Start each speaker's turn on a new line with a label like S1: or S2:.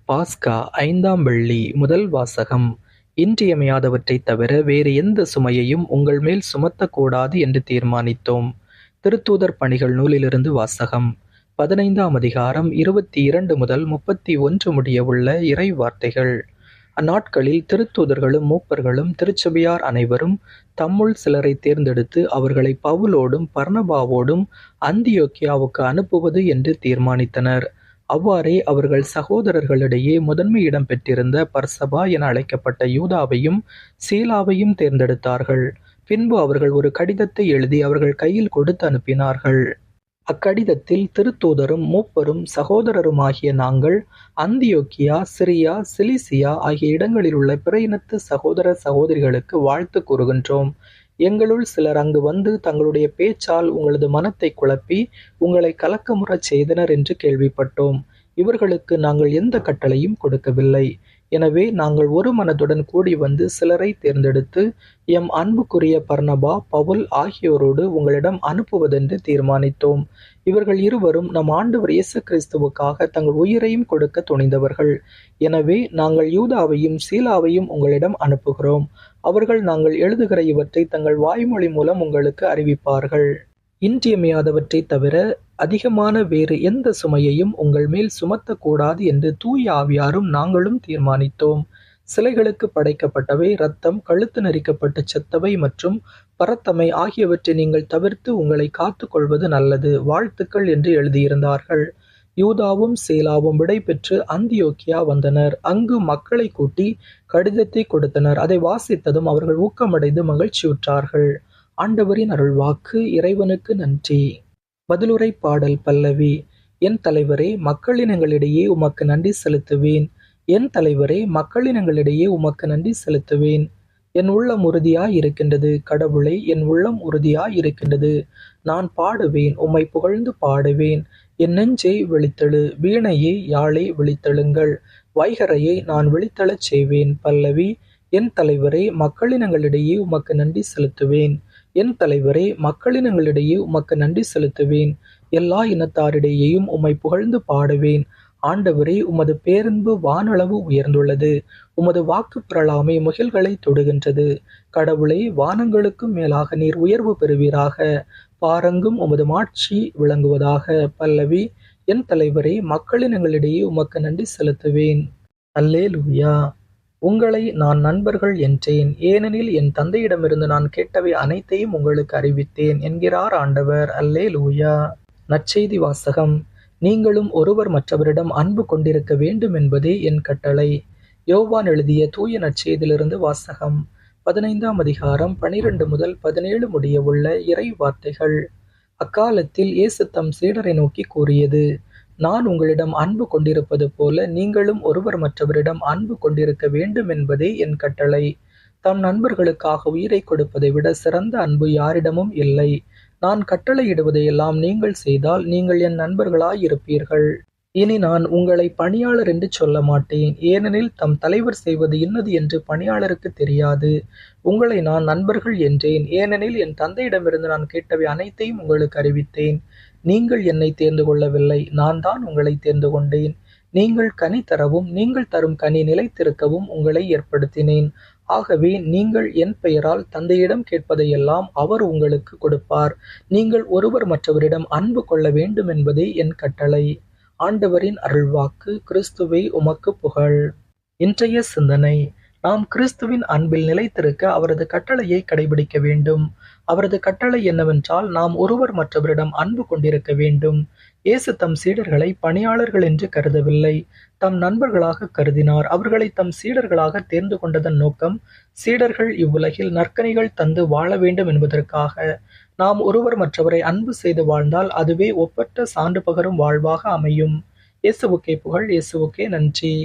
S1: பாஸ்கா ஐந்தாம் வெள்ளி முதல் வாசகம். இன்றியமையாதவற்றைத் தவிர வேறு எந்த சுமையையும் உங்கள் மேல் சுமத்தக்கூடாது என்று தீர்மானித்தோம். திருத்தூதர் பணிகள் நூலிலிருந்து வாசகம். 15ஆம் அதிகாரம் 22 முதல் 31 முடிய உள்ள இறை வார்த்தைகள். அந்நாட்களில் திருத்தூதர்களும் மூப்பர்களும் திருச்சபையார் அனைவரும் தம்முள் சிலரை தேர்ந்தெடுத்து அவர்களை பவுலோடும் பர்னபாவோடும் அந்தியோக்கியாவுக்கு அனுப்புவது என்று தீர்மானித்தனர். அவ்வாறே அவர்கள் சகோதரர்களிடையே முதன்மை இடம் பெற்றிருந்த பர்சபா என அழைக்கப்பட்ட யூதாவையும் சீலாவையும் தேர்ந்தெடுத்தார்கள். பின்பு அவர்கள் ஒரு கடிதத்தை எழுதி அவர்கள் கையில் கொடுத்து அனுப்பினார்கள். அக்கடிதத்தில் திருத்தூதரும் மூப்பரும் சகோதரருமாகிய நாங்கள் அந்தியோக்கியா, சிரியா, சிலிசியா ஆகிய இடங்களில் உள்ள பிற இனத்து சகோதர சகோதரிகளுக்கு வாழ்த்து கூறுகின்றோம். எங்களுள் சிலர் அங்கு வந்து தங்களுடைய பேச்சால் உங்களது மனத்தை குழப்பி உங்களை கலக்கமுறச் செய்தனர் என்று கேள்விப்பட்டோம். இவர்களுக்கு நாங்கள் எந்த கட்டளையும் கொடுக்கவில்லை. எனவே நாங்கள் ஒரு மனதுடன் கூடி வந்து சிலரை தேர்ந்தெடுத்து எம் அன்புக்குரிய பர்னபா, பவுல் ஆகியோரோடு உங்களிடம் அனுப்புவதென்று தீர்மானித்தோம். இவர்கள் இருவரும் நம் ஆண்டவர் இயேசு கிறிஸ்துவுக்காக தங்கள் உயிரையும் கொடுக்க துணிந்தவர்கள். எனவே நாங்கள் யூதாவையும் சீலாவையும் உங்களிடம் அனுப்புகிறோம். அவர்கள் நாங்கள் எழுதுகிற இவற்றை தங்கள் வாய்மொழி மூலம் உங்களுக்கு அறிவிப்பார்கள். இன்றியமையாதவற்றைத் தவிர அதிகமான வேறு எந்த சுமையையும் உங்கள் மேல் சுமத்தக்கூடாது என்று தூய ஆவியாரும் நாங்களும் தீர்மானித்தோம். சிலைகளுக்கு படைக்கப்பட்டவை, இரத்தம், கழுத்து நெரிக்கப்பட்டு செத்தவை மற்றும் பரத்தமை ஆகியவற்றை நீங்கள் தவிர்த்து உங்களை காத்து கொள்வது நல்லது. வாழ்த்துக்கள் என்று எழுதியிருந்தார்கள். யூதாவும் சீலாவும் விடை பெற்று அந்தியோக்கியா வந்தனர். அங்கு மக்களை கூட்டி கடிதத்தை கொடுத்தனர். அதை வாசித்ததும் அவர்கள் ஊக்கமடைந்து மகிழ்ச்சியுற்றார்கள். ஆண்டவரின் அருள்வாக்கு. இறைவனுக்கு நன்றி. பதிலுரை பாடல் பல்லவி. என் தலைவரே, மக்களினங்களிடையே உமக்கு நன்றி செலுத்துவேன். என் தலைவரே, மக்களினங்களிடையே உமக்கு நன்றி செலுத்துவேன். என் உள்ளம் உறுதியாய் இருக்கின்றது. கடவுளை, என் உள்ளம் உறுதியாய் இருக்கின்றது. நான் பாடுவேன், உம்மை புகழ்ந்து பாடுவேன். என் நெஞ்சை விழித்தெழு. வீணையே, யாழை விழித்தெழுங்கள். வைகரையை நான் விழித்தெழச் செய்வேன். பல்லவி. என் தலைவரே, மக்களினங்களிடையே உமக்கு நன்றி செலுத்துவேன். என் தலைவரே, மக்களினங்களிடையே உமக்கு நன்றி செலுத்துவேன். எல்லா இனத்தாரிடையேயும் உம்மை புகழ்ந்து பாடுவேன். ஆண்டவரே, உமது பேரன்பு வானளவு உயர்ந்துள்ளது. உமது வாக்கு பிரலாமை முகில்களை தொடுகின்றது. கடவுளை, வானங்களுக்கும் மேலாக நீர் உயர்வு பெறுவீராக. பாரங்கும் உமது மாட்சி விளங்குவதாக. பல்லவி. என் தலைவரே, மக்களினங்களிடையே உமக்கு நன்றி செலுத்துவேன். அல்லேலூயா. உங்களை நான் நண்பர்கள் என்றேன், ஏனெனில் என் தந்தையிடமிருந்து நான் கேட்டவை அனைத்தையும் உங்களுக்கு அறிவித்தேன் என்கிறார் ஆண்டவர். அல்லேலூயா. நற்செய்தி வாசகம். நீங்களும் ஒருவர் மற்றவரிடம் அன்பு கொண்டிருக்க வேண்டும் என்பதே என் கட்டளை. யோவான் எழுதிய தூய நற்செய்தியிலிருந்து வாசகம். 15ஆம் அதிகாரம் 12 முதல் 17 முடிய உள்ள இறை வார்த்தைகள். அக்காலத்தில் இயேசு தம் சீடரை நோக்கி கூறியது: நான் உங்களிடம் அன்பு கொண்டிருப்பது போல நீங்களும் ஒருவர் மற்றவரிடம் அன்பு கொண்டிருக்க வேண்டும் என்பதே என் கட்டளை. தம் நண்பர்களுக்காக உயிரை கொடுப்பதை விட சிறந்த அன்பு யாரிடமும் இல்லை. நான் கட்டளையிடுவதையெல்லாம் நீங்கள் செய்தால் நீங்கள் என் நண்பர்களாய் இருப்பீர்கள். இனி நான் உங்களை பணியாளர் என்று சொல்ல மாட்டேன், ஏனெனில் தம் தலைவர் செய்வது இன்னது என்று பணியாளருக்கு தெரியாது. உங்களை நான் நண்பர்கள் என்றேன், ஏனெனில் என் தந்தையிடமிருந்து நான் கேட்டவை அனைத்தையும் உங்களுக்கு அறிவித்தேன். நீங்கள் என்னை தேர்ந்து கொள்ளவில்லை, நான் தான் உங்களை தேர்ந்து கொண்டேன். நீங்கள் கனி தரவும் நீங்கள் தரும் கனி நிலைத்திருக்கவும் உங்களை ஏற்படுத்தினேன். ஆகவே நீங்கள் என் பெயரால் தந்தையிடம் கேட்பதையெல்லாம் அவர் உங்களுக்கு கொடுப்பார். நீங்கள் ஒருவர் மற்றவரிடம் அன்பு கொள்ள வேண்டும் என்பதே என் கட்டளை. ஆண்டவரின் அருள்வாக்கு. கிறிஸ்துவே, உமக்கு புகழ். இன்றைய சிந்தனை. நாம் கிறிஸ்துவின் அன்பில் நிலைத்திருக்க அவரது கட்டளையை கடைபிடிக்க வேண்டும். அவரது கட்டளை என்னவென்றால் நாம் ஒருவர் மற்றவரிடம் அன்பு கொண்டிருக்க வேண்டும். இயேசு தம் சீடர்களை பணியாளர்கள் என்று கருதவில்லை, தம் நண்பர்களாக கருதினார். அவர்களை தம் சீடர்களாக தேர்ந்து கொண்டதன் நோக்கம் சீடர்கள் இவ்வுலகில் நற்கனிகள் தந்து வாழ வேண்டும் என்பதற்காக. நாம் ஒருவர் மற்றவரை அன்பு செய்து வாழ்ந்தால் அதுவே ஒப்பற்ற சான்று பகரும் வாழ்வாக அமையும். இயேசுவுக்கே புகழ். இயேசுவுக்கே நன்றி.